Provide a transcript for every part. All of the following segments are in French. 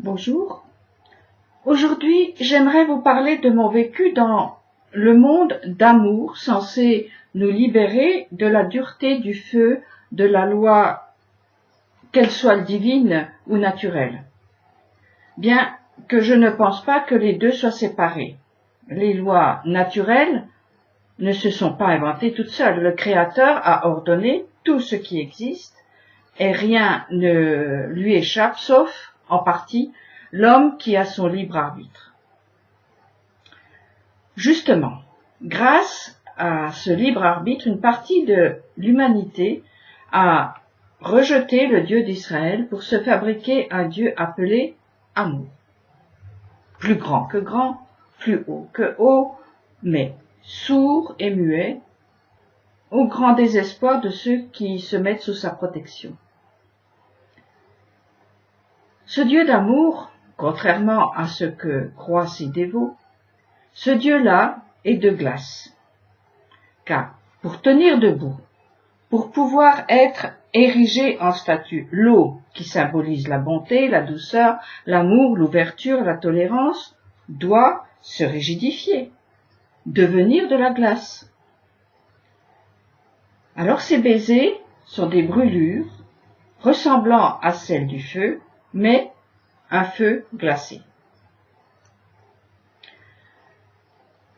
Bonjour. Aujourd'hui, j'aimerais vous parler de mon vécu dans le monde d'amour censé nous libérer de la dureté du feu de la loi, qu'elle soit divine ou naturelle. Bien que je ne pense pas que les deux soient séparés. Les lois naturelles ne se sont pas inventées toutes seules. Le Créateur a ordonné tout ce qui existe et rien ne lui échappe, sauf, en partie, l'homme qui a son libre arbitre. Justement, grâce à ce libre arbitre, une partie de l'humanité a rejeté le Dieu d'Israël pour se fabriquer un Dieu appelé amour. Plus grand, plus haut que haut, mais sourd et muet, au grand désespoir de ceux qui se mettent sous sa protection. Ce Dieu d'amour, contrairement à ce que croient ses dévots, ce Dieu-là est de glace. Car pour tenir debout, pour pouvoir être érigé en statue, l'eau, qui symbolise la bonté, la douceur, l'amour, l'ouverture, la tolérance, doit se rigidifier, devenir de la glace. Alors ces baisers sont des brûlures ressemblant à celles du feu, mais un feu glacé.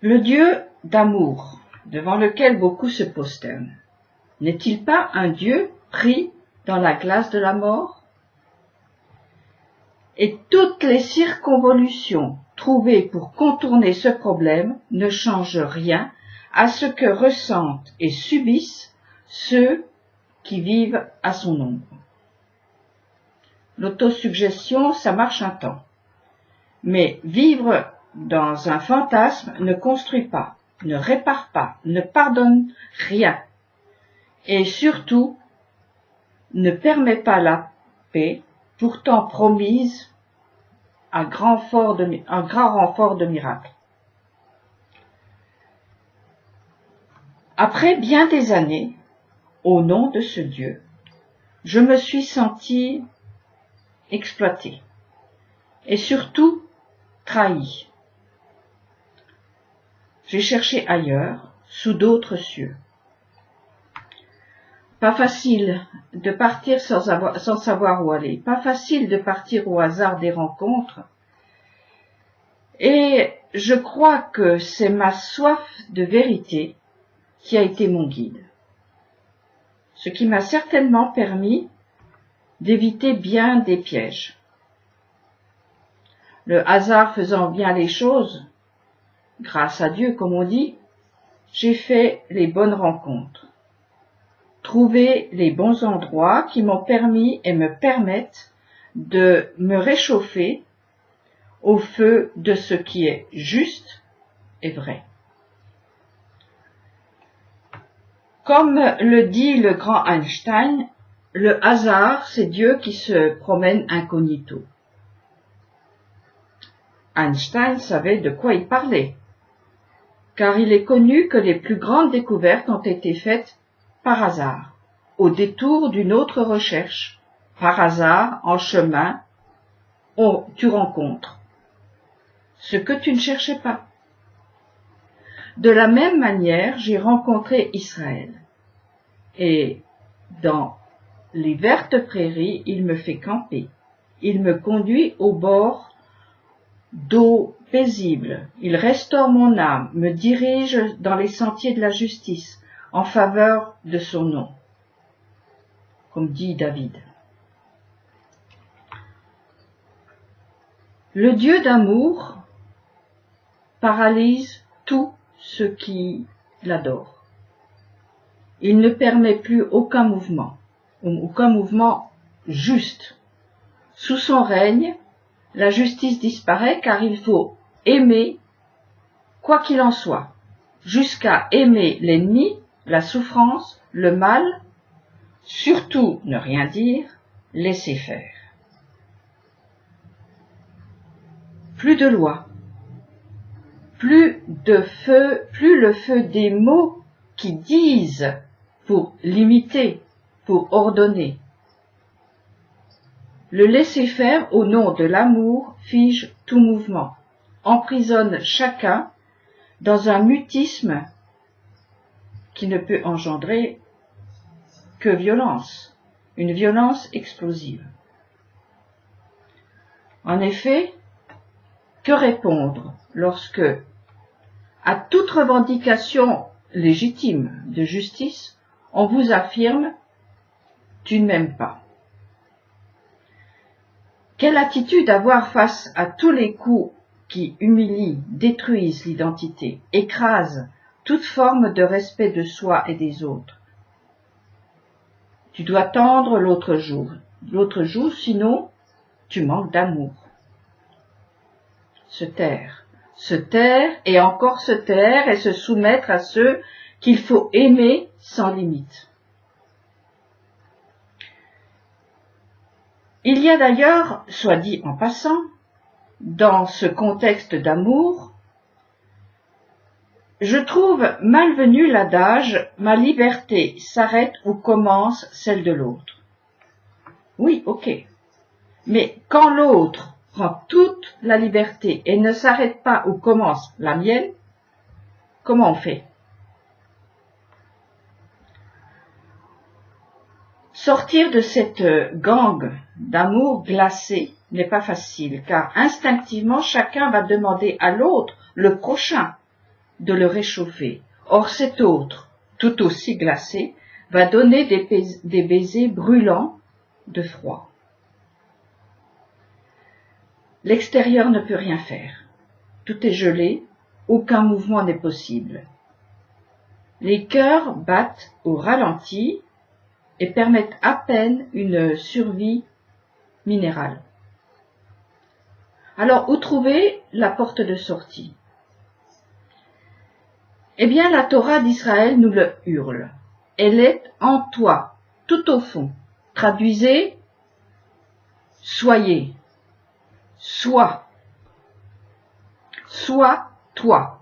Le Dieu d'amour, devant lequel beaucoup se prosternent, n'est-il pas un Dieu pris dans la glace de la mort? Et toutes les circonvolutions trouvées pour contourner ce problème ne changent rien à ce que ressentent et subissent ceux qui vivent à son ombre. L'autosuggestion, ça marche un temps. Mais vivre dans un fantasme ne construit pas, ne répare pas, ne pardonne rien. Et surtout, ne permet pas la paix, pourtant promise à grand renfort de miracles. Après bien des années, au nom de ce Dieu, je me suis sentie exploité et surtout trahi. J'ai cherché ailleurs, sous d'autres cieux. Pas facile de partir sans savoir où aller, pas facile de partir au hasard des rencontres, et je crois que c'est ma soif de vérité qui a été mon guide, ce qui m'a certainement permis d'éviter bien des pièges. Le hasard faisant bien les choses, grâce à Dieu, comme on dit, j'ai fait les bonnes rencontres, trouvé les bons endroits qui m'ont permis et me permettent de me réchauffer au feu de ce qui est juste et vrai. Comme le dit le grand Einstein, le hasard, c'est Dieu qui se promène incognito. Einstein savait de quoi il parlait, car il est connu que les plus grandes découvertes ont été faites par hasard, au détour d'une autre recherche. Par hasard, en chemin, tu rencontres ce que tu ne cherchais pas. De la même manière, j'ai rencontré Israël, et dans les vertes prairies, il me fait camper. Il me conduit au bord d'eau paisible. Il restaure mon âme, me dirige dans les sentiers de la justice, en faveur de son nom, comme dit David. Le Dieu d'amour paralyse tous ceux qui l'adorent. Il ne permet plus aucun mouvement juste. Sous son règne, la justice disparaît car il faut aimer, quoi qu'il en soit, jusqu'à aimer l'ennemi, la souffrance, le mal, surtout ne rien dire, laisser faire. Plus de loi, plus le feu des mots qui disent pour limiter, pour ordonner. Le laisser-faire au nom de l'amour fige tout mouvement, emprisonne chacun dans un mutisme qui ne peut engendrer que violence, une violence explosive. En effet, que répondre lorsque, à toute revendication légitime de justice, on vous affirme « tu ne m'aimes pas ». Quelle attitude avoir face à tous les coups qui humilient, détruisent l'identité, écrasent toute forme de respect de soi et des autres? Tu dois tendre l'autre joue, sinon tu manques d'amour. Se taire et encore se taire et se soumettre à ceux qu'il faut aimer sans limite. Il y a d'ailleurs, soit dit en passant, dans ce contexte d'amour, je trouve malvenu l'adage « ma liberté s'arrête où commence celle de l'autre ». Oui, ok. Mais quand l'autre prend toute la liberté et ne s'arrête pas où commence la mienne, comment on fait? Sortir de cette gangue d'amour glacé n'est pas facile, car instinctivement chacun va demander à l'autre, le prochain, de le réchauffer. Or cet autre, tout aussi glacé, va donner des baisers brûlants de froid. L'extérieur ne peut rien faire. Tout est gelé, aucun mouvement n'est possible. Les cœurs battent au ralenti et permettent à peine une survie minérale. Alors, où trouver la porte de sortie? Eh bien, la Torah d'Israël nous le hurle. Elle est en toi, tout au fond. Traduisez, soyez, sois toi.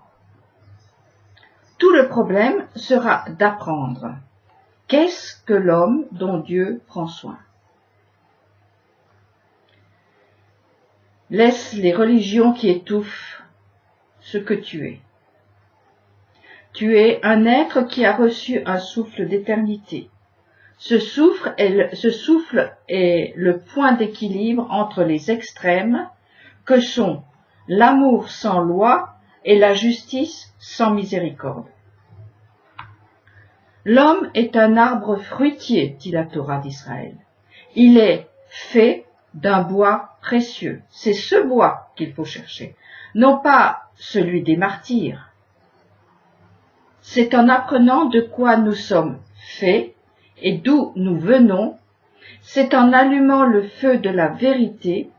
Tout le problème sera d'apprendre. Qu'est-ce que l'homme dont Dieu prend soin? Laisse les religions qui étouffent ce que tu es. Tu es un être qui a reçu un souffle d'éternité. Ce souffle est le point d'équilibre entre les extrêmes que sont l'amour sans loi et la justice sans miséricorde. L'homme est un arbre fruitier, dit la Torah d'Israël. Il est fait d'un bois précieux. C'est ce bois qu'il faut chercher, non pas celui des martyrs. C'est en apprenant de quoi nous sommes faits et d'où nous venons, c'est en allumant le feu de la vérité,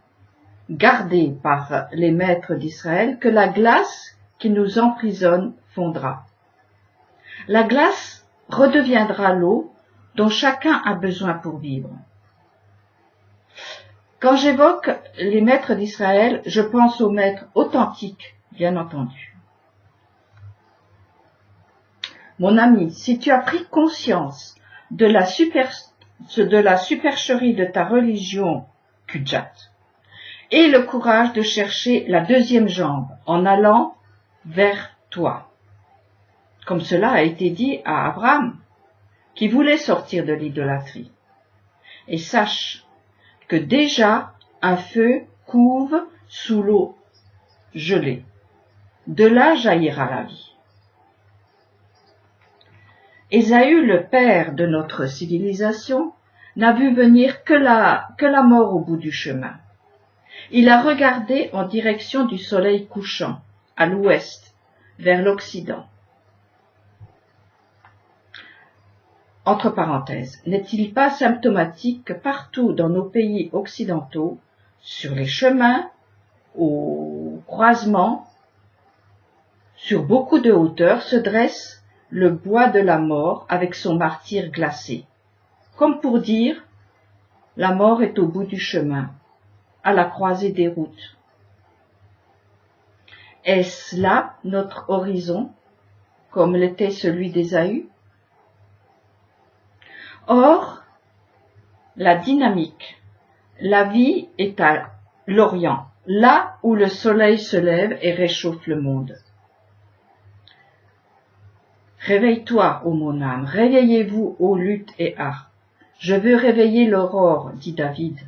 gardé par les maîtres d'Israël, que la glace qui nous emprisonne fondra. La glace redeviendra l'eau dont chacun a besoin pour vivre. Quand j'évoque les maîtres d'Israël, je pense aux maîtres authentiques, bien entendu. Mon ami, si tu as pris conscience de la supercherie de ta religion Kudjat, et le courage de chercher la deuxième jambe en allant vers toi, comme cela a été dit à Abraham, qui voulait sortir de l'idolâtrie. Et sache que déjà un feu couve sous l'eau gelée. De là jaillira la vie. Ésaü, le père de notre civilisation, n'a vu venir que la mort au bout du chemin. Il a regardé en direction du soleil couchant, à l'ouest, vers l'Occident. Entre parenthèses, n'est-il pas symptomatique que partout dans nos pays occidentaux, sur les chemins, aux croisements, sur beaucoup de hauteur, se dresse le bois de la mort avec son martyr glacé, comme pour dire « la mort est au bout du chemin, à la croisée des routes ». Est-ce là notre horizon, comme l'était celui d'Ésaü? Or, la dynamique, La vie est à l'Orient, là où le soleil se lève et réchauffe le monde. Réveille-toi, ô mon âme, réveillez-vous, ô lutte et harpe. Je veux réveiller l'aurore, dit David,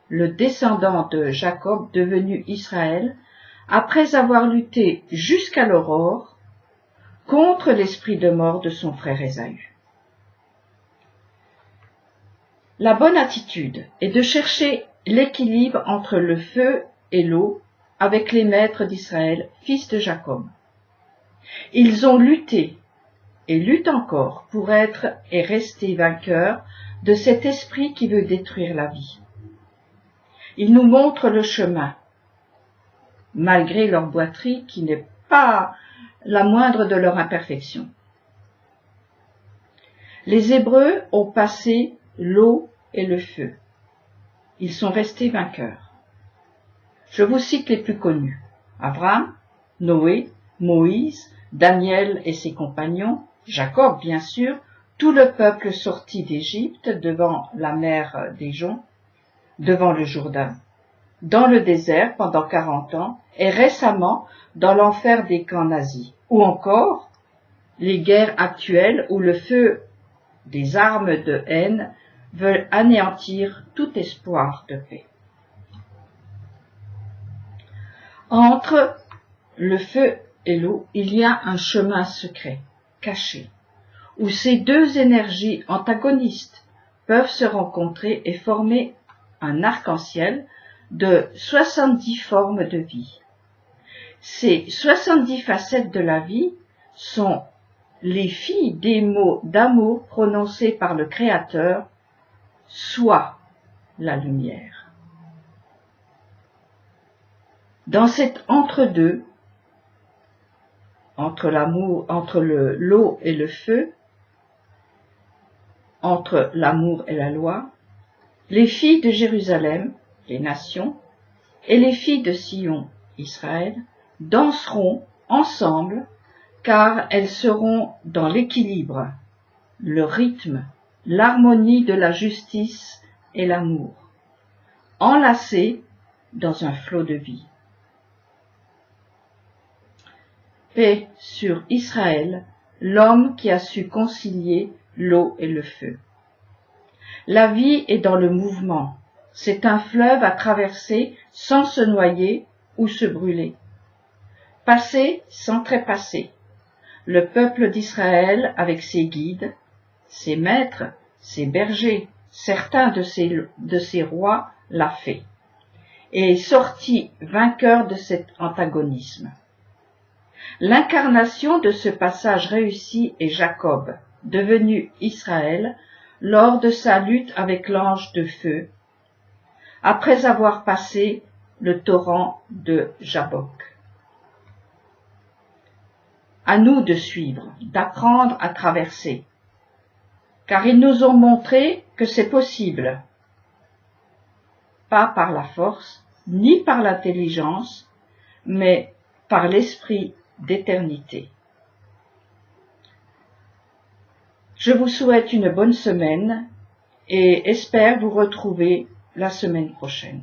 le descendant de Jacob devenu Israël, après avoir lutté jusqu'à l'aurore contre l'esprit de mort de son frère Ésaü. La bonne attitude est de chercher l'équilibre entre le feu et l'eau avec les maîtres d'Israël, fils de Jacob. Ils ont lutté et luttent encore pour être et rester vainqueurs de cet esprit qui veut détruire la vie. Ils nous montrent le chemin, malgré leur boiterie qui n'est pas la moindre de leur imperfection. Les Hébreux ont passé l'eau et le feu. Ils sont restés vainqueurs. Je vous cite les plus connus. Abraham, Noé, Moïse, Daniel et ses compagnons, Jacob bien sûr, tout le peuple sorti d'Égypte devant la mer des Joncs, devant le Jourdain, dans le désert pendant 40 ans et récemment dans l'enfer des camps nazis, ou encore les guerres actuelles où le feu des armes de haine veulent anéantir tout espoir de paix. Entre le feu et l'eau, il y a un chemin secret, caché, où ces deux énergies antagonistes peuvent se rencontrer et former un arc-en-ciel de 70 formes de vie. Ces 70 facettes de la vie sont les filles des mots d'amour prononcés par le Créateur, soit la lumière. Dans cet entre-deux, entre l'eau et le feu, entre l'amour et la loi, les filles de Jérusalem, les nations, et les filles de Sion, Israël, danseront ensemble, car elles seront dans l'équilibre, le rythme, l'harmonie de la justice et l'amour, enlacées dans un flot de vie. Paix sur Israël, l'homme qui a su concilier l'eau et le feu. La vie est dans le mouvement, c'est un fleuve à traverser sans se noyer ou se brûler. Passer sans trépasser. Le peuple d'Israël avec ses guides, ses maîtres, ses bergers, certains de ses rois l'a fait, et est sorti vainqueur de cet antagonisme. L'incarnation de ce passage réussi est Jacob, devenu Israël, lors de sa lutte avec l'ange de feu, après avoir passé le torrent de Jabbok. À nous de suivre, d'apprendre à traverser, car ils nous ont montré que c'est possible, pas par la force, ni par l'intelligence, mais par l'esprit d'éternité. Je vous souhaite une bonne semaine et espère vous retrouver la semaine prochaine.